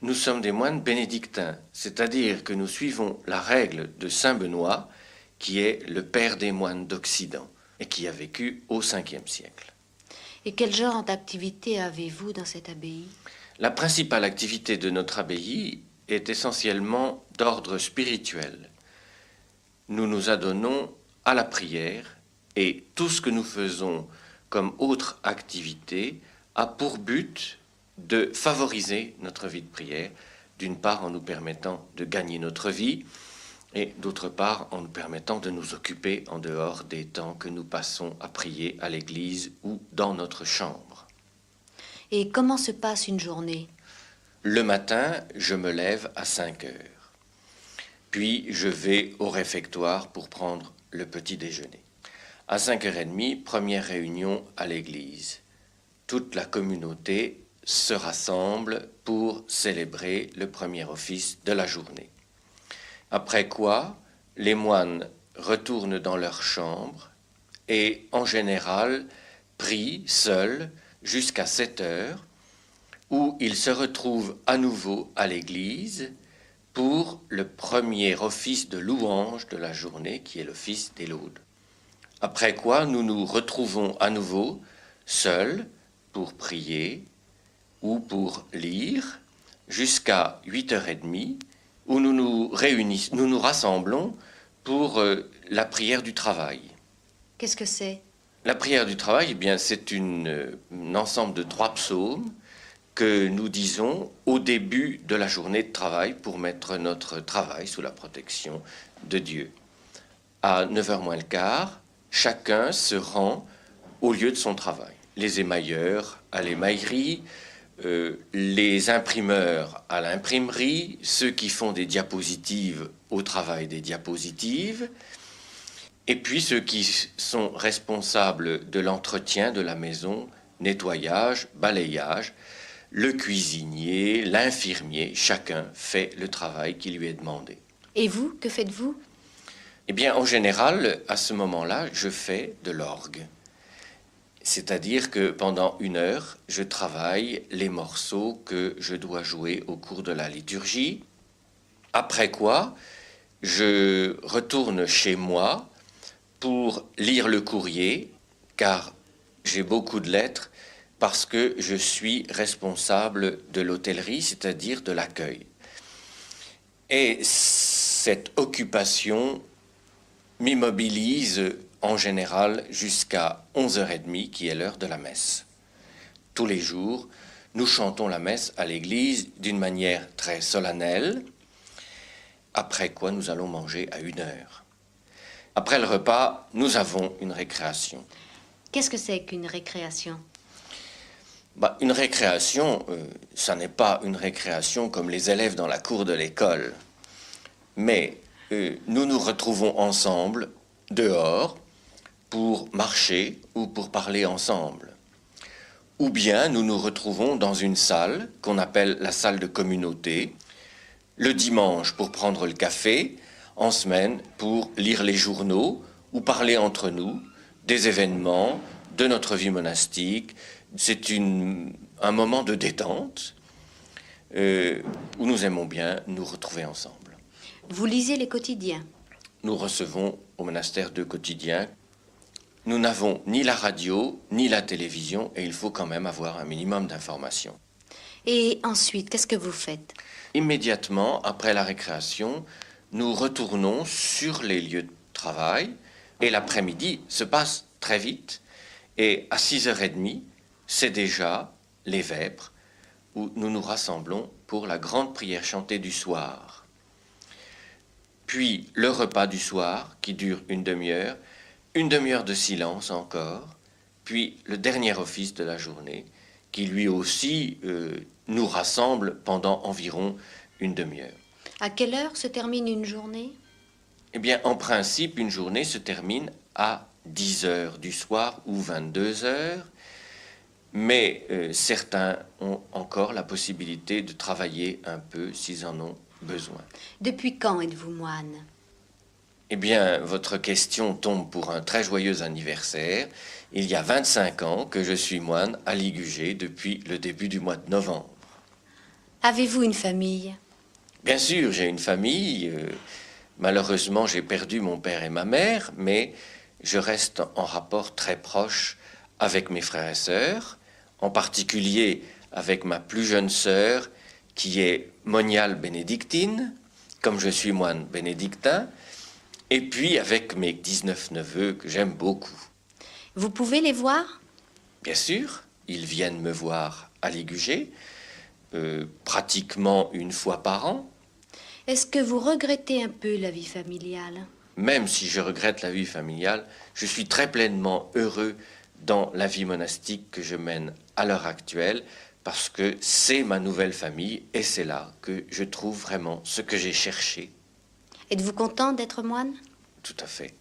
Nous sommes des moines bénédictins, c'est-à-dire que nous suivons la règle de saint Benoît, qui est le père des moines d'Occident et qui a vécu au 5e siècle. Et quel genre d'activité avez-vous dans cette abbaye? La principale activité de notre abbaye est essentiellement d'ordre spirituel. Nous nous adonnons à la prière et tout ce que nous faisons comme autre activité a pour but de favoriser notre vie de prière, d'une part en nous permettant de gagner notre vie et d'autre part en nous permettant de nous occuper en dehors des temps que nous passons à prier à l'église ou dans notre chambre. Et comment se passe une journée? Le matin, je me lève à 5 heures. Puis je vais au réfectoire pour prendre le petit déjeuner. À 5h30, première réunion à l'église. Toute la communauté se rassemble pour célébrer le premier office de la journée. Après quoi, les moines retournent dans leur chambre et en général prient seuls jusqu'à 7 heures, où ils se retrouvent à nouveau à l'église pour le premier office de louange de la journée, qui est l'office des laudes. Après quoi, nous nous retrouvons à nouveau seuls pour prier ou pour lire jusqu'à 8h30, où nous nous rassemblons pour la prière du travail. Qu'est-ce que c'est? La prière du travail, eh bien, c'est un ensemble de 3 psaumes que nous disons au début de la journée de travail pour mettre notre travail sous la protection de Dieu. À 9h moins le quart, chacun se rend au lieu de son travail. Les émailleurs à l'émaillerie, les imprimeurs à l'imprimerie, ceux qui font des diapositives au travail des diapositives, et puis ceux qui sont responsables de l'entretien de la maison, nettoyage, balayage, le cuisinier, l'infirmier, chacun fait le travail qui lui est demandé. Et vous, que faites-vous? Eh bien, en général, à ce moment-là, je fais de l'orgue. C'est-à-dire que pendant 1 heure, je travaille les morceaux que je dois jouer au cours de la liturgie. Après quoi, je retourne chez moi pour lire le courrier, car j'ai beaucoup de lettres, parce que je suis responsable de l'hôtellerie, c'est-à-dire de l'accueil. Et cette occupation m'immobilise en général jusqu'à 11h30, qui est l'heure de la messe. Tous les jours, nous chantons la messe à l'église d'une manière très solennelle, après quoi nous allons manger à 1h. Après le repas, nous avons une récréation. Qu'est-ce que c'est qu'une récréation? Une récréation, ça n'est pas une récréation comme les élèves dans la cour de l'école. Mais nous nous retrouvons ensemble, dehors, pour marcher ou pour parler ensemble. Ou bien nous nous retrouvons dans une salle qu'on appelle la salle de communauté, le dimanche pour prendre le café, en semaine pour lire les journaux ou parler entre nous des événements de notre vie monastique. C'est un moment de détente où nous aimons bien nous retrouver ensemble. Vous lisez les quotidiens? Nous recevons au monastère 2 quotidiens. Nous n'avons ni la radio, ni la télévision, et il faut quand même avoir un minimum d'informations. Et ensuite, qu'est-ce que vous faites? Immédiatement, après la récréation, nous retournons sur les lieux de travail, et l'après-midi se passe très vite, et à 6h30, c'est déjà les vêpres, où nous nous rassemblons pour la grande prière chantée du soir. Puis le repas du soir, qui dure une demi-heure de silence encore, puis le dernier office de la journée, qui lui aussi nous rassemble pendant environ une demi-heure. À quelle heure se termine une journée? Eh bien, en principe, une journée se termine à 10h du soir ou 22h, mais certains ont encore la possibilité de travailler un peu s'ils en ont besoin. Depuis quand êtes-vous moine? Eh bien, votre question tombe pour un très joyeux anniversaire. Il y a 25 ans que je suis moine à Ligugé depuis le début du mois de novembre. Avez-vous une famille? Bien sûr, j'ai une famille. Malheureusement, j'ai perdu mon père et ma mère, mais je reste en rapport très proche avec mes frères et sœurs, en particulier avec ma plus jeune sœur, qui est moniale bénédictine, comme je suis moine bénédictin, et puis avec mes 19 neveux que j'aime beaucoup. Vous pouvez les voir? Bien sûr, ils viennent me voir à Ligugé, pratiquement une fois par an. Est-ce que vous regrettez un peu la vie familiale? Même si je regrette la vie familiale, je suis très pleinement heureux dans la vie monastique que je mène à l'heure actuelle, parce que c'est ma nouvelle famille et c'est là que je trouve vraiment ce que j'ai cherché. Êtes-vous content d'être moine? Tout à fait.